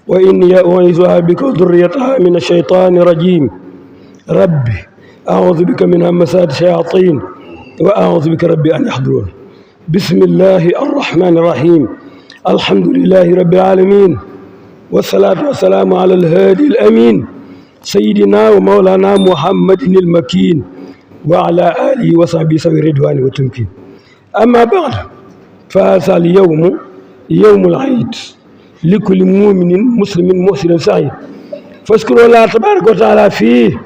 وإني أعيذها بك وذريتها من الشيطان الرجيم ربي أعوذ بك من همسات الشياطين وأعوذ بك ربي أن يحضرون. بسم الله الرحمن الرحيم. الحمد لله رب العالمين، والصلاة والسلام على الهادي الأمين سيدنا ومولانا محمد المكين وعلى آله وصحبه سوي الرضوان والتمكين. أما بعد، فهذا اليوم يوم العيد لكل مؤمن مسلم محسن سعيد، فاذكروا الله تبارك وتعالى فيه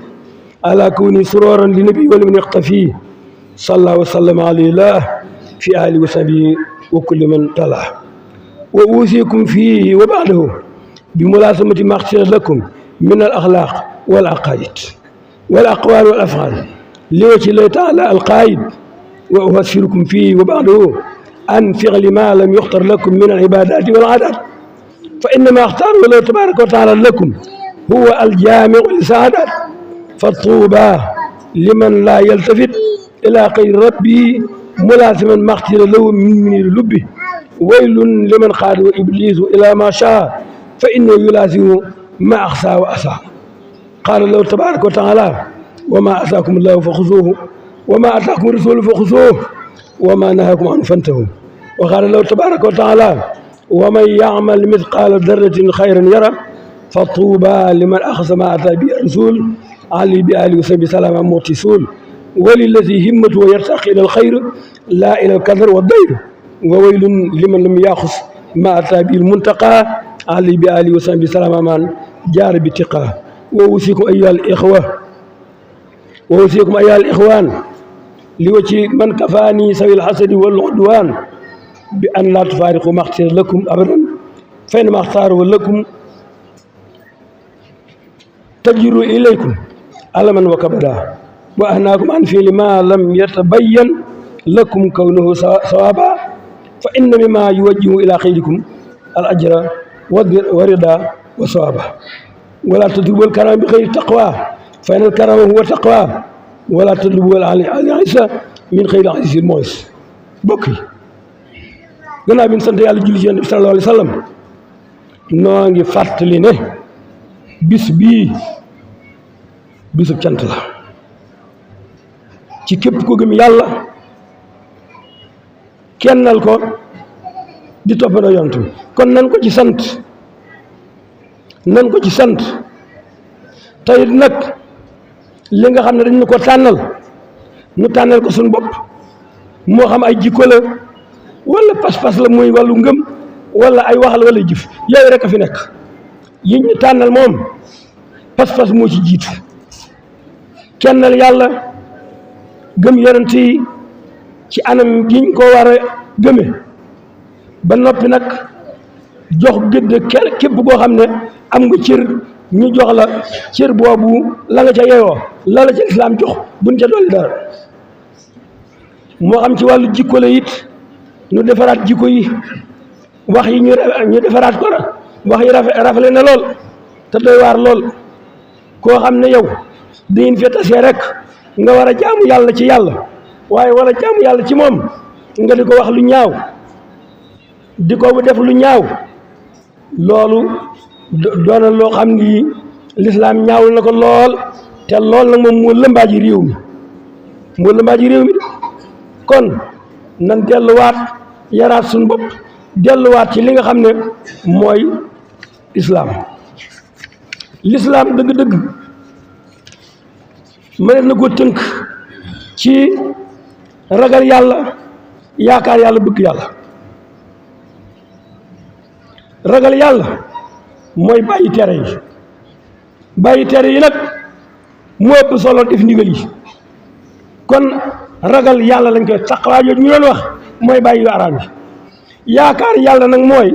على كون سرورا للنبي ولمن يقتفيه، صلى الله وسلم عليه الله في آله وصحبه وكل من تلاه. وأوصيكم فيه وبعده بملازمة ما اختير لكم من الأخلاق والعقائد والأقوال والأفعال لوجه الله تعالى القائد. وأبشركم فيه وبعده عن فعل ما لم يختر لكم من العبادات والعادات، فإنما اختاره الله تبارك وتعالى لكم هو الجامع للسعادات. فالطوبى لمن لا يلتفت إلى غير ربه ملازما ما اختير له من لبه، ويل لمن قاد إبليس إلى ما شاء فإنه يلازم ما أخسى وأسى. قال الله تبارك وتعالى: وما أتاكم الله فخذوه وما أتاكم الرسول فخذوه وما نهاكم عنه فانتهوا. وقال الله تبارك وتعالى: ومن يعمل مثقال ذرة خيرا يرى. فطوبى لمن أخذ ما أتى به الرسول علي بآله وصحبه سلام متصول. وللذي همته ويرتقي إلى الخير لا إلى الكدر والضير. وويل لمن لم يأخذ ما أتى به المنتقى علي بآله وصحبه سلام من جار باتقاه. وأوصيكم أيها الإخوان لوجه من كفاني سوي الحسد والعدوان بأن لا تفارقوا ما اختار لكم أبدا، فإنما اختاروا لكم تجروا إليكم ألما وكبدا، وأهناكم عن فعل ما لم يتبين لكم كونه صوابا، فإن مما يوجه إلى خيركم الأجر والرضا والصوابا. ولا تطلبوا الكرم بغير التقوى فإن الكرم هو التقوى، ولا تطلبوا العزة من خير عزيز المعز. bokk yi gannaaw bi ñu sant yàlla julli ci Yonent bi sallallahu alayhi wa sallam, noo ngi fàttali ne bis bii bisub cant la ci képp ku gëm yàlla kennal ko di toppandoo Yonent bi. kon nan ko ci sant tey nag li nga xam ne dañu ko tànnal ko suñu bopp, moo xam ay jikko la wala pas-pas la muy wàllu ngëm wala ay wax la wala jëf, yooyu rek a fi nekk. yi ñu tànnal moom pas-pas moo ci jiitu, kennal yàlla, gëm yonent yi ci anam gi ñu ko war a gëme, ba noppi nag jox gëdd képp koo xam ne am nga cër ñu jox la cër boobu la nga ca yeyoo, la ca islaam jox buñ ca dolli dara. moo xam ci wàllu jikko la it ñu defaraat jikko yi, wax yi ñu defaraat ko wax yi rafale na lool te doy waar lool. koo xam ne yow dañu fi tasee rek nga war a jaamu yàlla ci yàlla, waaye wala jaamu yàlla ci moom nga di ko wax lu ñaaw, di ko def lu ñaaw, loolu doona loo xam ni lislaam ñaawul na ko lool. te lool nag moom moo lëmbaaji réew mi kon nan delluwaat yaraat suñu bopp, delluwaat ci li nga xam ne mooy islaam. lislaam dëgg-dëgg mënees na ko tënk ci ragal yàlla, yaakaar yàlla, bëgg yàlla. ragal yàlla mooy bàyyi tere yi nag moo ëpp solo def ndigal yi. kon ragal yàlla lañ koy taqwa jooju ñu doon wax mooy bàyyi yu araam yi. yaakaar yàlla nag mooy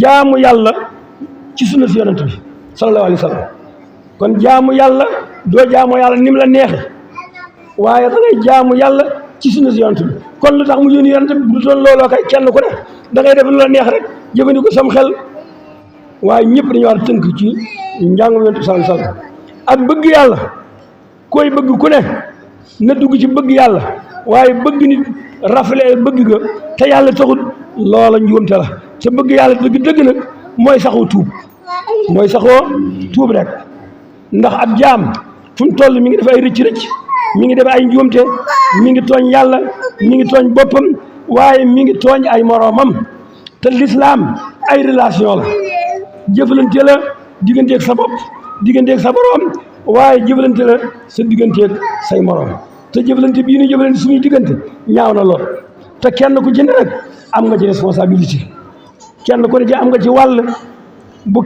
jaamu yàlla ci sunna si yonent bi sallallahu alayhi wa sallam. kon jaamu yàlla doo jaamu yàlla ni mu la neexe, waaye da ngay jaamu yàlla ci sunna si yonent bi. kon lu tax mu yónni yonent bi du doon looloo kay kenn ku ne da ngay def lu la neex rek jëfandikoo sam xel, waaye ñëpp dañu war a tënk ci njàngum yonent bi sallallahu alayhi wa sallam. ak bëgg yàlla, koy bëgg ku ne na dugg ci bëgg yàlla, waaye bëgg nit rafle bëgg ga te yàlla taxul loola njuumte la. te bëgg yàlla dëgg nag mooy saxu tuub, mooy saxoo tuub rek ndax ab jaam fu mu toll mi ngi def ay rëcc-rëcc mi ngi def ay njuumte mi ngi tooñ yàlla mi ngi tooñ boppam waaye mi ngi tooñ ay moroomam te lislaam ay relation la jëflante la digganteeg sa bopp digganteeg sa boroom waaye jëflante la sa digganteeg say moroom te jëflante bii ñu jëflante suñuy diggante ñaaw na lool te kenn ku ci ne nag am nga ci responsabilité kenn ku ne ci am nga ci wàll bu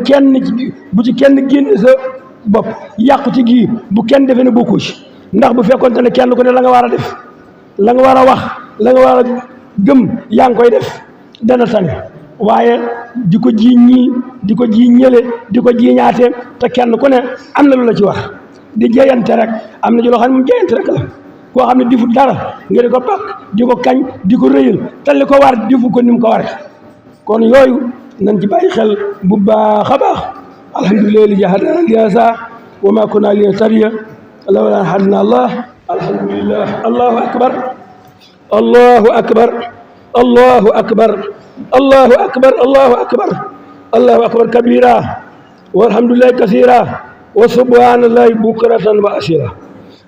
ci kenn génn sa bopp yàqu ci gii bu kenn defee ne bokkoo ci ndax bu fekkoonte ne kenn ku ne la nga war a def la nga war a wax la nga war a gëm yaa ngi koy def dana tane waaye di ko ji ñii di ko ji ñële di ko ji ñaate te kenn ku ne am na lu la ci wax di jeyante rek am na ci loo xam ne moom jeyante rek la koo xam ne difu dara nga di ko pakk di ko kañ di ko rëyal te li ko war difu ko ni mu ko waree kon yooyu nañ ci bàyyi xel bu baax a baax alhamdulilah li hadana li haaza wa ma kunna linahtadiya lawla an hadana allah alhamdulillah allahu akbar allahu akbar allahu akbar allahu akbar allahu akbar allahu akbar kabira walhamdulillahi kasira wa subhanallahi bukratan wa asira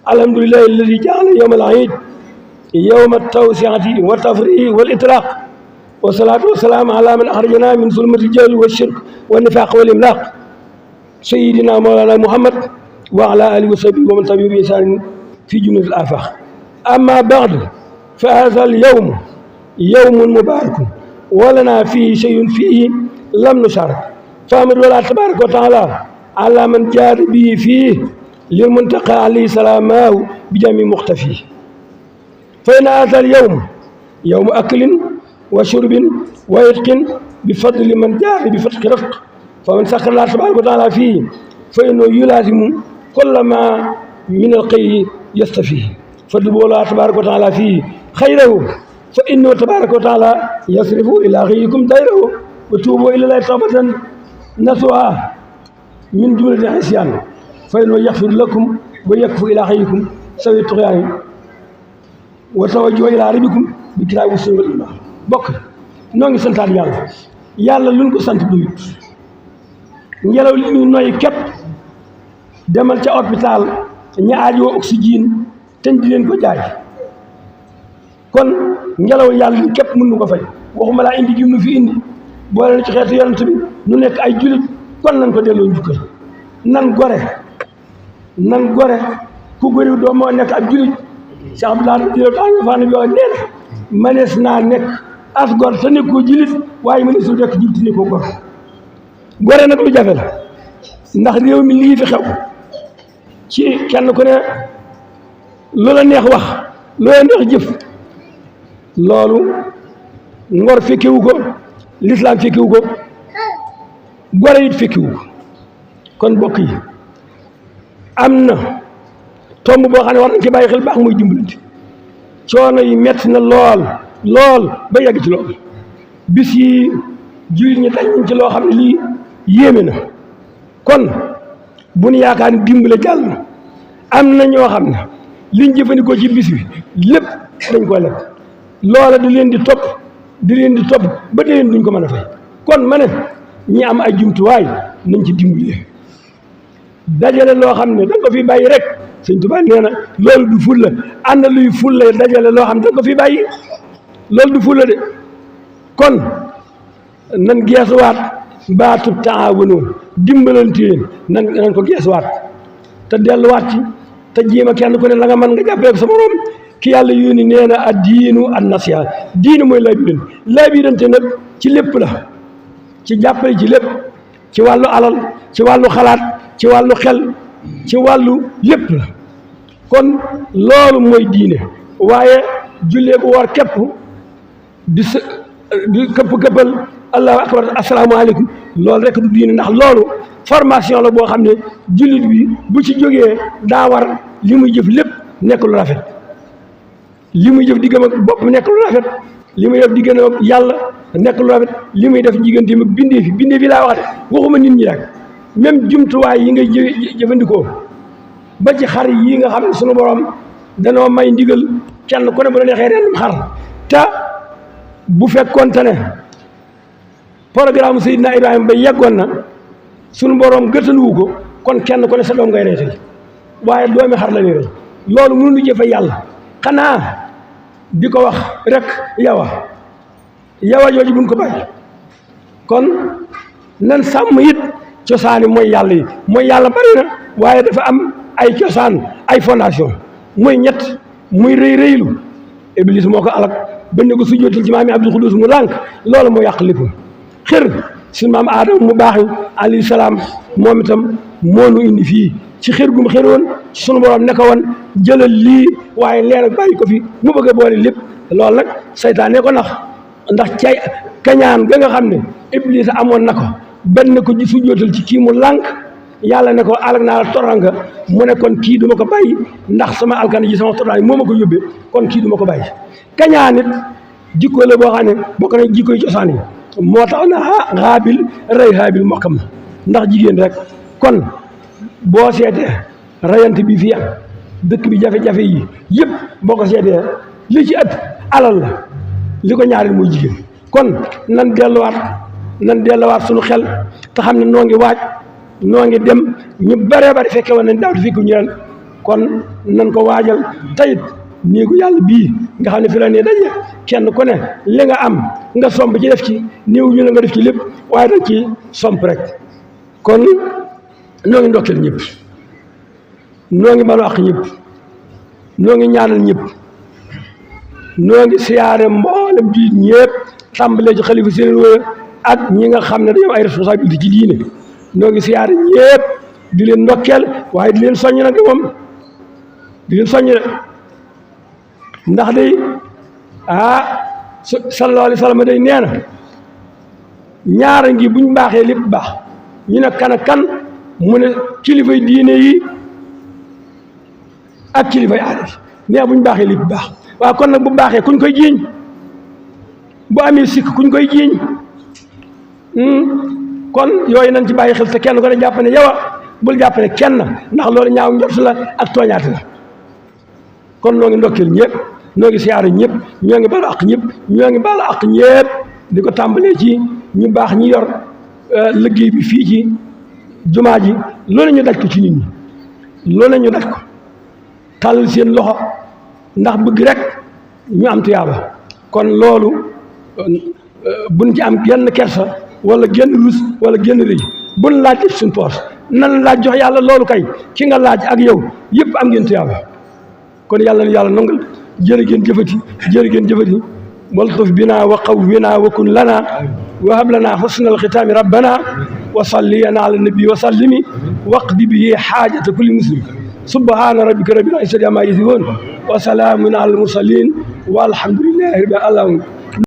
alhamdulillahi alladi jaala yawma al-iid yawma at-tawsi'ati wa tafrihi wal itlaq wa salaatu wa salaam ala man axrajana min zulmati al-jahli wa shirk wa nifaq wal imlaq sayyidina mawlana muhammad wa ala alihi wa sahbihi wa man tabi'ahum bi ihsan fi jumlati al-afaq amma ba'd fa hadha al-yawm yawmun mubarakun wa lana fihi shay'un fihi lam nusharik فأمر الله تبارك وتعالى على من جاد به فيه للمنتقى عليه سلامه بجميع مختفيه فإن هذا اليوم يوم أكل وشرب وعتق بفضل من جاد بفتح رفق فمن سخر الله تبارك وتعالى فيه فإنه يلازم كل ما من القي يستفيه فادلبوا الله تبارك وتعالى فيه خيره فإنه تبارك وتعالى يصرف إلى غيركم ديره وتوبوا إلى الله توبة نصوحا من جملة العصيان فإنه يغفر لكم ويكفو إلى غيركم سوي الطغيان وتوجه إلى ربكم بالكتاب والسنة والإيمان bokk noo ngi santaat yàlla luñ ko sant doyut ngelaw li ñuy noyyi képp demal ca hôpital ña aajoo oxygène teñ di leen ko jaay kon ngelaw yàlla li képp mën nu ko fay waxuma laa indi gi nu fi indi boole na ci xeetu yonent bi nu nekk ay julit kon nañ ko delloo njukkal nan gore ku góoriw doo moo nekk ab julit Cheikh Abdoulaye faana bi wax nee na manees naa nekk as gor te nekkoo julit waaye manees su nekk julit te nekkoo gor gore nag lu jafe la ndax réew mi lii fi xew ci kenn ku ne loola neex wax loola neex jëf loolu ngor fekkewu ko lislaam fekkiwu ko gore it fekkiwu ko kon bokk yi am na tomb boo xam ne war nañ ci bàyyi xel baax muy dimbalante coono yi metti na lool ba yegg ci lool bis yi jullit ñi dañ ci loo xam ne lii yéeme na kon bu nu yaakaar ni dimbale jàll na am na ñoo xam ne liñ jëfandikoo ci bis bi lépp dañ koy lekk loola di leen di topp ba déwén duñ ko mën a fay kon ma ne ñi am ay jumtuwaay nañ ci dimbali dajale loo xam ne da nga ko fi bàyyi rek Sëñ Tuubaa nee na loolu du fulla ànd luy fulla dajale loo xam ne da nga ko fi bàyyi loolu du fulla de kon nan geesuwaat baatub taawunu dimbalante nan ko geesuwaat te delluwaat ci te jéema kenn ku ne la nga mën nga jàppale ko sa morom ki yàlla yónni nee na ad diinu an nasiha diinu mooy laabirante nag ci lépp la ci jàppale ci lépp ci wàllu alal ci wàllu xalaat ci wàllu xel ci wàllu lépp la kon loolu mooy diine waaye jullee bu war képp di këppal allahu akbar asalaamaaleykum loolu rek du diine ndax loolu formation la boo xam ne jullit bi bu ci jógee daa war li muy jëf lépp nekk lu rafet li muy jëf diggam ak bopp nekk lu rafet li muy def diggante ak yàlla nekk lu rafet li muy def diggante ak bindee fi laa wax de waxuma nit ñi rek même jumtuwaay yi ngay jëfandikoo ba ci xar yi nga xam ne sunu borom danoo may ndigal kenn ku ne bu la neexee rendum xar te bu fekkoonte ne programme Seydina Ibrahima ba yeggoon na suñu borom gëtaluwu ko kon kenn ku ne sa doom ngay rey tey waaye doomi xar la ñuy rey loolu mënuñu jëfe yàlla xanaa di ko wax rek yawa jooju buñ ko bàyyi kon nan sàmm it cosaani mooy yàlla yi mooy yàlla bari na waaye dafa am ay cosaan ay fondation muy ñett muy rëy rëylu iblis moo ko alak bañ ne ko sujjóotal ci maam yi Abdul Xuddus mu lànk loolu moo yàq lépp xër suñu maam Aadama mu baax alayhi salaam moom itam moo nu indi fii ci xër gu mu xëroon ci sunu borom ne ko woon jëlal lii waaye leer ak bàyyi ko fi mu bëgg a boole lépp loolu nag saytaane ko ndax cay kañaan ga nga xam ne iblis amoon na ko benn ko ji sujjóotal ci kii mu lànk yàlla ne ko alag naa la toranga mu ne kon kii duma ko bàyyi ndax sama alkane ji sama toranga moo ma ko yóbbee kon kii duma ko bàyyi kañaan it jikko la boo xam ne bokk na jikko yi cosaan yi moo tax na xaabil rey xaabil mokkam na ndax jigéen rek kon boo seetee rayante bi fii am dëkk bi jafe-jafe yi yëpp boo ko seetee li ci ëpp alal la li ko ñaareel muy jigéen kon nan delluwaat suñu xel te xam ne noo ngi waaj noo ngi dem ñu bëree bëri fekke woon nañ daaw te fekku ñu ren kon nan ko waajal tayit néegu yàlla bii nga xam ne fi la ne daje kenn ku ne li nga am nga somb ci def ci néew ñu la nga def ci lépp waaye dañ ci somp rek kon noo ngi ndokkeel ñëpp noo ngi balu àq ñëpp noo ngi ñaanal ñëpp noo ngi siyaare mboolem jullit ñëpp tàmbalee ci xalifa seen wóor ak ñi nga xam ne dañoo ay responsabilité ci diine noo ngi siyaare ñëpp di leen ndokkeel waaye di leen soññ nag moom di leen soññ rek ndax day sallallahu alayhi wa sallam day nee na ñaara ngi buñ baaxee lépp baax ñu ne kan ak kan mu ne kilifay diine yi ak kilifay aada yi nee buñ baaxee lépp baax waaw kon nag bu baaxee kuñ koy jiiñ bu amee sikk kuñ koy jiiñ kon yooyu nañ ci bàyyi xel te kenn ko ne jàpp ne yow bul jàpp ne kenn ndax loolu ñaaw njort la ak tooñaate la kon noo ngi ndokkeel ñëpp noo ngi siyaare ñëpp ñoo ngi baal ak ñëpp ñoo ngi baal ak ñëpp di ko tàmbalee ci ñu baax ñi yor liggéey bi fii ci jumaa ji loolu ñu daj ko ci nit ñi loolu ñu daj ko tàllal seen loxo ndax bëgg rek ñu am tuyaaba kon loolu buñ ci am genn kersa wala genn rus wala genn rëy buñ laaj def suñ poos nan laaj jox yàlla loolu kay ki nga laaj ak yow yëpp am ngeen tuyaaba kon yàlla na yàlla nangal jërë ngeen jëfati waltuf bina wa qawwina wa kun lana wa hab lana husnal xitaami rabbana wa salliyan ala nabi wa sallimi waqdi bihi xaajata kulli muslim subhana rabbika rabbil izzati amma yasifun wa salaamun ala al mursalin walhamdulillahi rabbil alamin